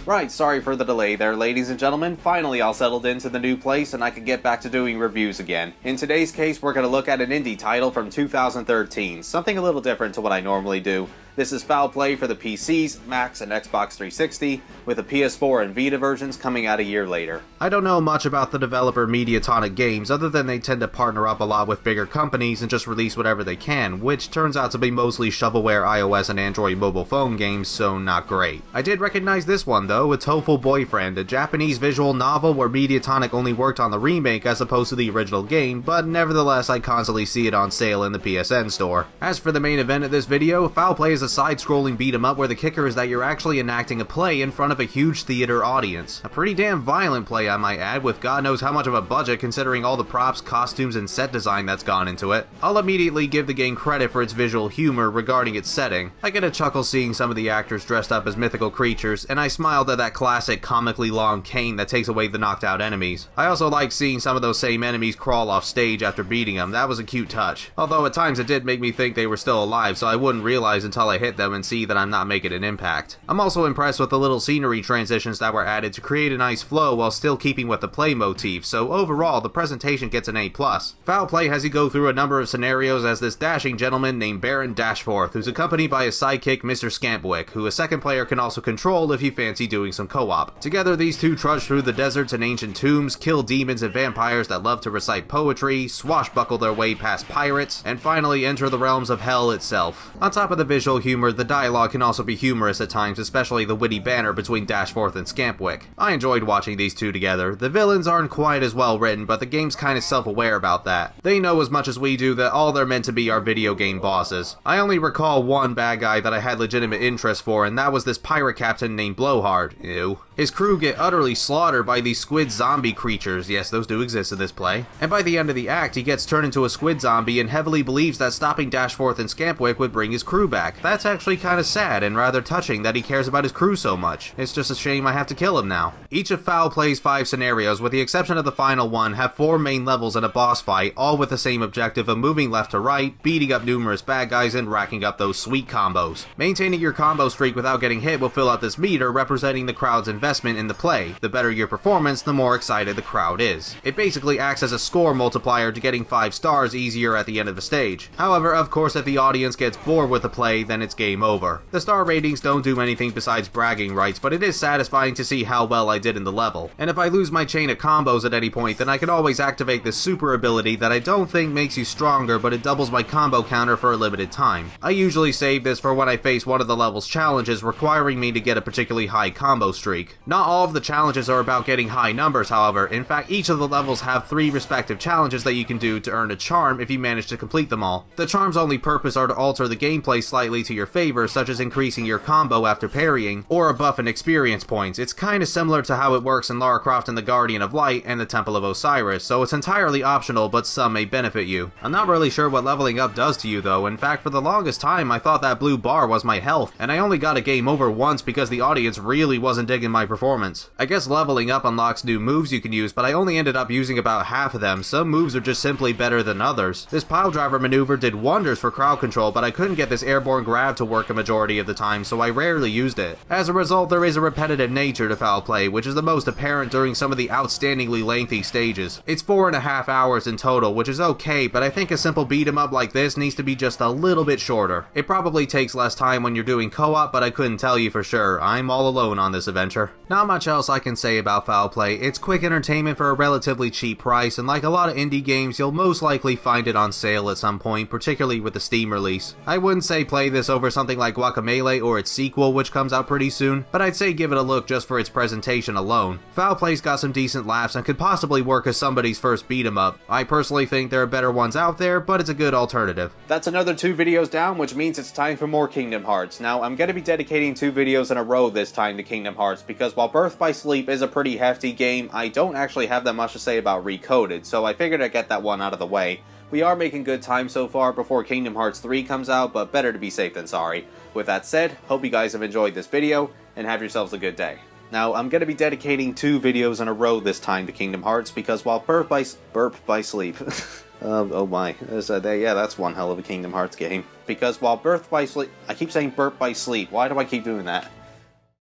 Right, sorry for the delay there, ladies and gentlemen. Finally, all settled into the new place and I could get back to doing reviews again. In today's case, we're going to look at an indie title from 2013, something a little different to what I normally do. This is Foul Play for the PCs, Macs, and Xbox 360, with the PS4 and Vita versions coming out a year later. I don't know much about the developer Mediatonic Games, other than they tend to partner up a lot with bigger companies and just release whatever they can, which turns out to be mostly shovelware iOS and Android mobile phone games, so not great. I did recognize this one though, A Tofu Boyfriend, a Japanese visual novel where Mediatonic only worked on the remake as opposed to the original game, but nevertheless I constantly see it on sale in the PSN store. As for the main event of this video, Foul Play is a side-scrolling beat-em-up where the kicker is that you're actually enacting a play in front of a huge theater audience. A pretty damn violent play, I might add, with God knows how much of a budget considering all the props, costumes, and set design that's gone into it. I'll immediately give the game credit for its visual humor regarding its setting. I get a chuckle seeing some of the actors dressed up as mythical creatures, and I smiled at that classic comically long cane that takes away the knocked out enemies. I also like seeing some of those same enemies crawl off stage after beating them. That was a cute touch. Although at times it did make me think they were still alive, so I wouldn't realize until I hit them and see that I'm not making an impact. I'm also impressed with the little scenery transitions that were added to create a nice flow while still keeping with the play motif, so overall the presentation gets an A+. Foul Play has you go through a number of scenarios as this dashing gentleman named Baron Dashforth, who's accompanied by his sidekick Mr. Scampwick, who a second player can also control if you fancy doing some co-op. Together these two trudge through the deserts and ancient tombs, kill demons and vampires that love to recite poetry, swashbuckle their way past pirates, and finally enter the realms of hell itself. On top of the visual humor, the dialogue can also be humorous at times, especially the witty banter between Dashforth and Scampwick. I enjoyed watching these two together. The villains aren't quite as well written, but the game's kinda self-aware about that. They know as much as we do that all they're meant to be are video game bosses. I only recall one bad guy that I had legitimate interest for, and that was this pirate captain named Blowhard. Ew. His crew get utterly slaughtered by these squid zombie creatures, yes those do exist in this play, and by the end of the act he gets turned into a squid zombie and heavily believes that stopping Dashforth and Scampwick would bring his crew back. That's actually kinda sad and rather touching that he cares about his crew so much. It's just a shame I have to kill him now. Each of Foul Play's 5 scenarios, with the exception of the final one, have 4 main levels and a boss fight, all with the same objective of moving left to right, beating up numerous bad guys, and racking up those sweet combos. Maintaining your combo streak without getting hit will fill out this meter representing the crowd's investment in the play. The better your performance, the more excited the crowd is. It basically acts as a score multiplier to getting 5 stars easier at the end of the stage. However, of course, if the audience gets bored with the play, then it's game over. The star ratings don't do anything besides bragging rights, but it is satisfying to see how well I did in the level. And if I lose my chain of combos at any point, then I can always activate this super ability that I don't think makes you stronger, but it doubles my combo counter for a limited time. I usually save this for when I face one of the level's challenges requiring me to get a particularly high combo streak. Not all of the challenges are about getting high numbers, however. In fact, each of the levels have 3 respective challenges that you can do to earn a charm if you manage to complete them all. The charm's only purpose are to alter the gameplay slightly to your favor, such as increasing your combo after parrying, or a buff in experience points. It's kinda similar to how it works in Lara Croft and the Guardian of Light and the Temple of Osiris, so it's entirely optional, but some may benefit you. I'm not really sure what leveling up does to you though. In fact, for the longest time I thought that blue bar was my health, and I only got a game over once because the audience really wasn't digging my performance. I guess leveling up unlocks new moves you can use, but I only ended up using about half of them. Some moves are just simply better than others. This pile driver maneuver did wonders for crowd control, but I couldn't get this airborne grab to work a majority of the time, so I rarely used it. As a result, there is a repetitive nature to Foul Play, which is the most apparent during some of the outstandingly lengthy stages. It's 4.5 hours in total, which is okay, but I think a simple beat 'em up like this needs to be just a little bit shorter. It probably takes less time when you're doing co-op, but I couldn't tell you for sure. I'm all alone on this adventure. Not much else I can say about Foul Play. It's quick entertainment for a relatively cheap price, and like a lot of indie games, you'll most likely find it on sale at some point, particularly with the Steam release. I wouldn't say play this over something like Guacamelee or its sequel, which comes out pretty soon, but I'd say give it a look just for its presentation alone. Foul Play's got some decent laughs and could possibly work as somebody's first beat 'em up. I personally think there are better ones out there, but it's a good alternative. That's another 2 videos down, which means it's time for more Kingdom Hearts. Now, I'm going to be dedicating 2 videos in a row this time to Kingdom Hearts, because while Birth by Sleep is a pretty hefty game, I don't actually have that much to say about Recoded, so I figured I'd get that one out of the way. We are making good time so far before Kingdom Hearts 3 comes out, but better to be safe than sorry. With that said, hope you guys have enjoyed this video, and have yourselves a good day. Now, I'm going to be dedicating 2 videos in a row this time to Kingdom Hearts, because while Burp by Sleep... oh my, yeah, that's one hell of a Kingdom Hearts game. Because while Birth by Sleep... I keep saying Burp by Sleep, why do I keep doing that?